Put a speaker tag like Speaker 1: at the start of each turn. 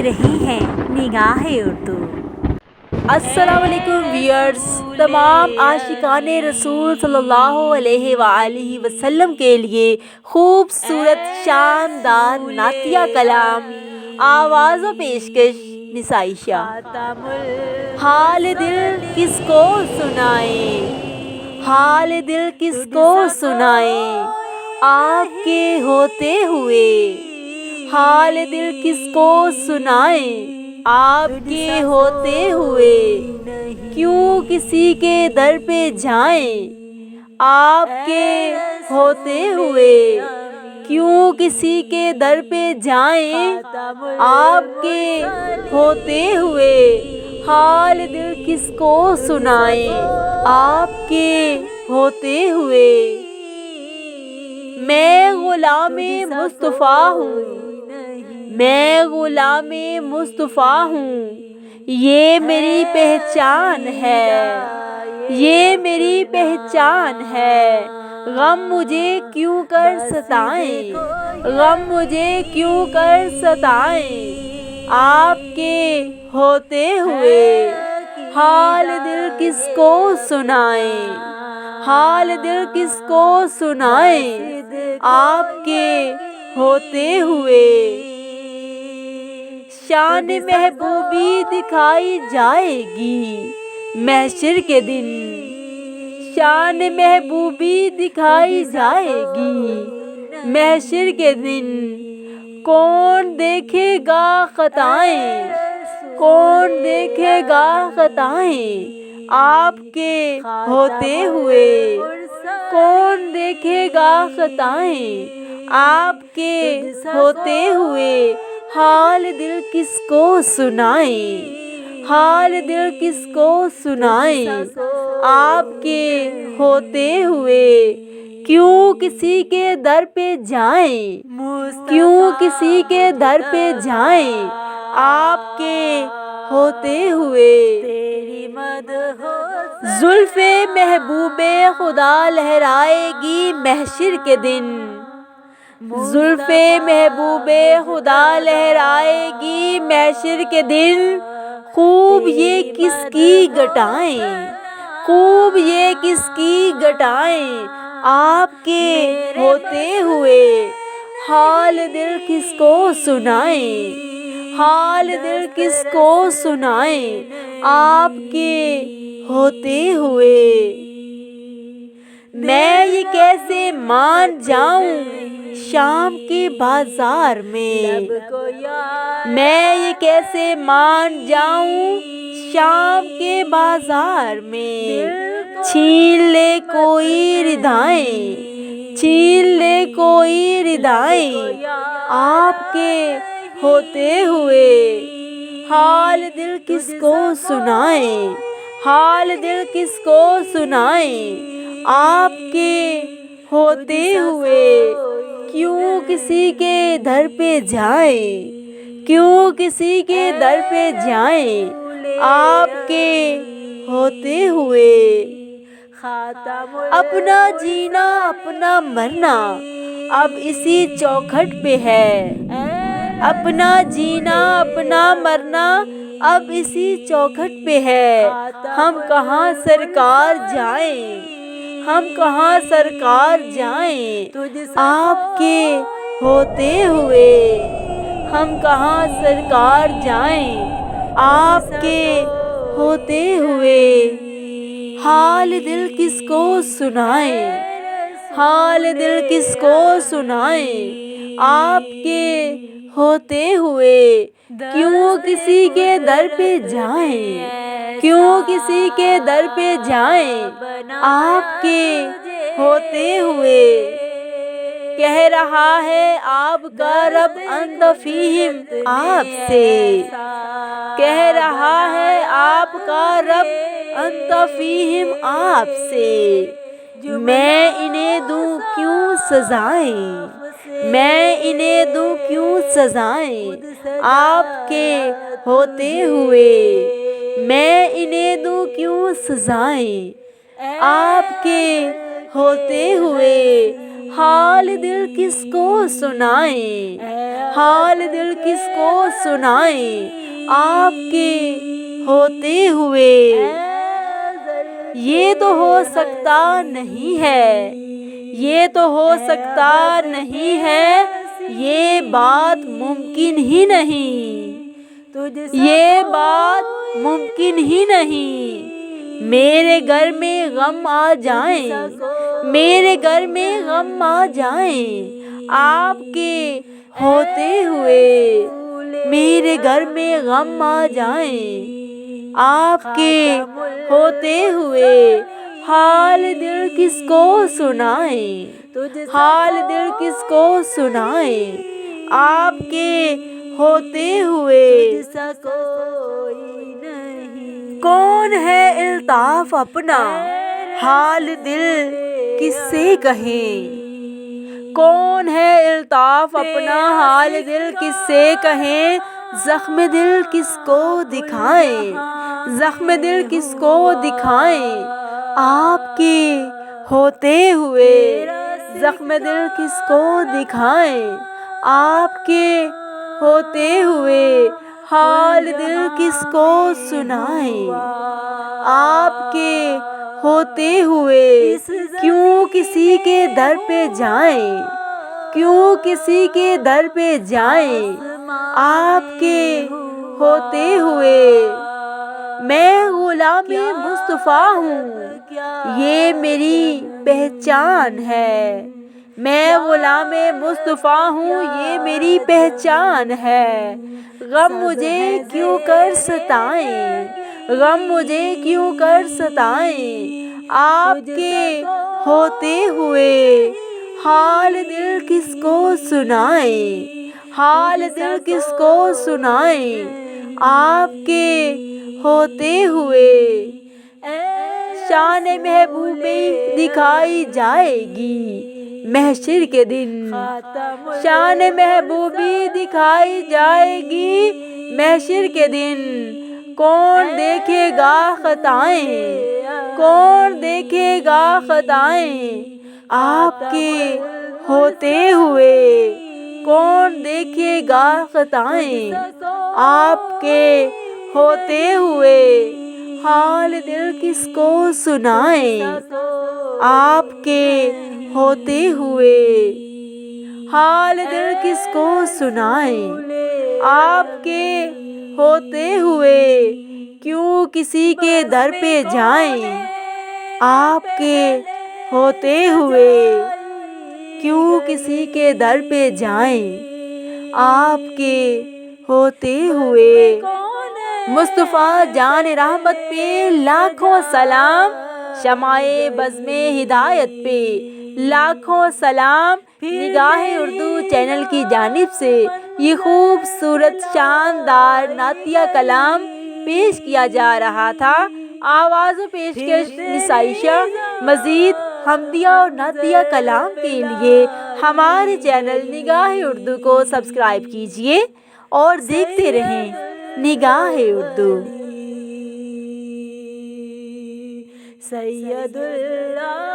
Speaker 1: رہے ہیں نگاہ اردو۔ السلام علیکم ویئرز، تمام عاشقان رسول صلی اللہ علیہ وآلہ وسلم کے لیے خوبصورت شاندار نعتیہ کلام، آواز و پیشکش نسائی شاہ۔ حال دل کس کو سنائیں، حال دل کس کو سنائیں آپ کے ہوتے ہوئے، حال دل کس کو سنائیں آپ کے ہوتے ہوئے، کیوں کسی کے در پہ جائیں آپ کے ہوتے ہوئے، کیوں کسی کے در پہ جائیں آپ کے ہوتے ہوئے، حال دل کس کو سنائیں آپ کے ہوتے ہوئے۔ میں غلام مصطفیٰ ہوں، میں غلام مصطفیٰ ہوں، یہ میری پہچان ہے، یہ میری پہچان ہے، غم مجھے کیوں کر ستائیں، غم مجھے کیوں کر ستائیں آپ کے ہوتے ہوئے، حال دل کس کو سنائیں، حال دل کس کو سنائیں آپ کے ہوتے ہوئے۔ شان محبوبی دکھائی جائے گی محشر کے دن، شان محبوبی دکھائی جائے گی محشر کے دن، کون دیکھے گا خطائیں، کون دیکھے گا خطائیں آپ کے ہوتے ہوئے، کون دیکھے گا خطائیں آپ کے ہوتے ہوئے، حال دل کس کو سنائیں، حال دل کس کو سنائیں آپ کے ہوتے ہوئے، کیوں کسی کے در پہ جائیں، کیوں کسی کے در پہ جائیں آپ کے ہوتے ہوئے۔ زلف محبوب خدا لہرائے گی محشر کے دن، زلف محبوب خدا لہرائے گی محشر کے دن، خوب یہ کس کی گٹائیں، خوب یہ کس کی گٹائیں آپ کے ہوتے ہوئے، حال دل کس کو سنائیں، حال دل کس کو سنائیں آپ کے ہوتے ہوئے۔ میں یہ کیسے مان جاؤں شام کے بازار میں، میں یہ کیسے مان جاؤں شام کے بازار میں، چھین لے کوئی ردائیں، چھین لے کوئی ردائیں آپ کے ہوتے ہوئے، حال دل کس کو سنائیں، حال دل کس کو سنائیں آپ کے ہوتے ہوئے، کیوں کسی کے در پہ جائیں، کیوں کسی کے در پہ جائیں آپ کے ہوتے ہوئے۔ اپنا جینا اپنا مرنا اب اسی چوکھٹ پہ ہے، اپنا جینا اپنا مرنا اب اسی چوکھٹ پہ ہے، ہم کہاں سرکار جائیں، ہم کہاں سرکار جائیں آپ کے ہوتے ہوئے، ہم کہاں سرکار جائیں آپ کے ہوتے ہوئے، حال دل کس کو سنائیں، حال دل کس کو سنائیں آپ کے ہوتے ہوئے، کیوں کسی کے در پہ جائیں، کیوں کسی کے در پہ جائیں آپ کے ہوتے ہوئے۔ کہہ رہا ہے آپ کا رب انت فیہم آپ سے، کہہ رہا ہے آپ کا رب انت فیہم آپ سے، میں انہیں دوں کیوں سزائیں، میں انہیں دوں کیوں سزائیں آپ کے ہوتے ہوئے، میں انہیں دوں کیوں سزائیں آپ کے ہوتے ہوئے، حال دل کس کو سنائیں، حال دل کس کو سنائیں آپ کے ہوتے ہوئے۔ یہ تو ہو سکتا نہیں ہے، یہ تو ہو سکتا نہیں ہے، یہ بات ممکن ہی نہیں، یہ بات ممکن ہی نہیں۔ میرے گھر میں غم آ جائیں، میرے گھر میں غم آ جائیں آپ کے ہوتے ہوئے، میرے گھر میں غم آ جائیں آپ کے ہوتے ہوئے۔ حال دل کس کو سنائیں، حال دل کس کو سنائیں آپ کے ہوتے ہوئے۔ کون ہے الطاف اپنا حال دل کس سے کہیں، کون ہے الطاف اپنا حال دل کس سے کہیں۔ زخم دل کس کو دکھائیں، زخم دل کس کو دکھائیں آپ کے ہوتے ہوئے۔ زخم دل کس کو دکھائیں آپ کے ہوتے ہوئے۔ حال دل کس کو سنائیں آپ کے ہوتے ہوئے۔ کیوں کسی کے در پہ جائیں، کیوں کسی کے در پہ جائیں آپ کے ہوتے ہوئے۔ میں غلام مصطفیٰ ہوں یہ میری پہچان ہے، میں غلام مصطفیٰ ہوں یہ میری پہچان ہے۔ غم مجھے کیوں کر ستائیں، غم مجھے کیوں کر ستائیں آپ کے ہوتے ہوئے۔ حال دل کس کو سنائیں، حال دل کس کو سنائیں آپ کے ہوتے ہوئے۔ شان محبوبی دکھائی جائے گی محشر کے دن، شان محبوبی دکھائی جائے گی محشر کے دن۔ کون دیکھے گا خطائیں، کون دیکھے گا خطائیں آپ کے ہوتے ہوئے۔ کون دیکھے گا خطائیں آپ کے ہوتے ہوئے۔ حال دل کس کو سنائیں آپ کے ہوتے ہوئے، حال دل کس کو سنائیں آپ کے ہوتے ہوئے۔ کیوں کسی کے در پہ جائیں آپ کے ہوتے ہوئے، کیوں کسی کے در پہ جائیں آپ کے ہوتے ہوئے۔ مصطفیٰ جان رحمت پہ لاکھوں سلام، شمع بزم ہدایت پہ لاکھوں سلام۔ نگاہ اردو چینل کی جانب سے یہ خوبصورت شاندار نعتیہ کلام پیش کیا جا رہا تھا۔ آواز و پیشکش نسائشہ۔ مزید حمدیہ اور نعتیہ کلام کے لیے ہمارے چینل نگاہ اردو کو سبسکرائب کیجیے اور دیکھتے رہیں نگاہ اردو۔ سید اللہ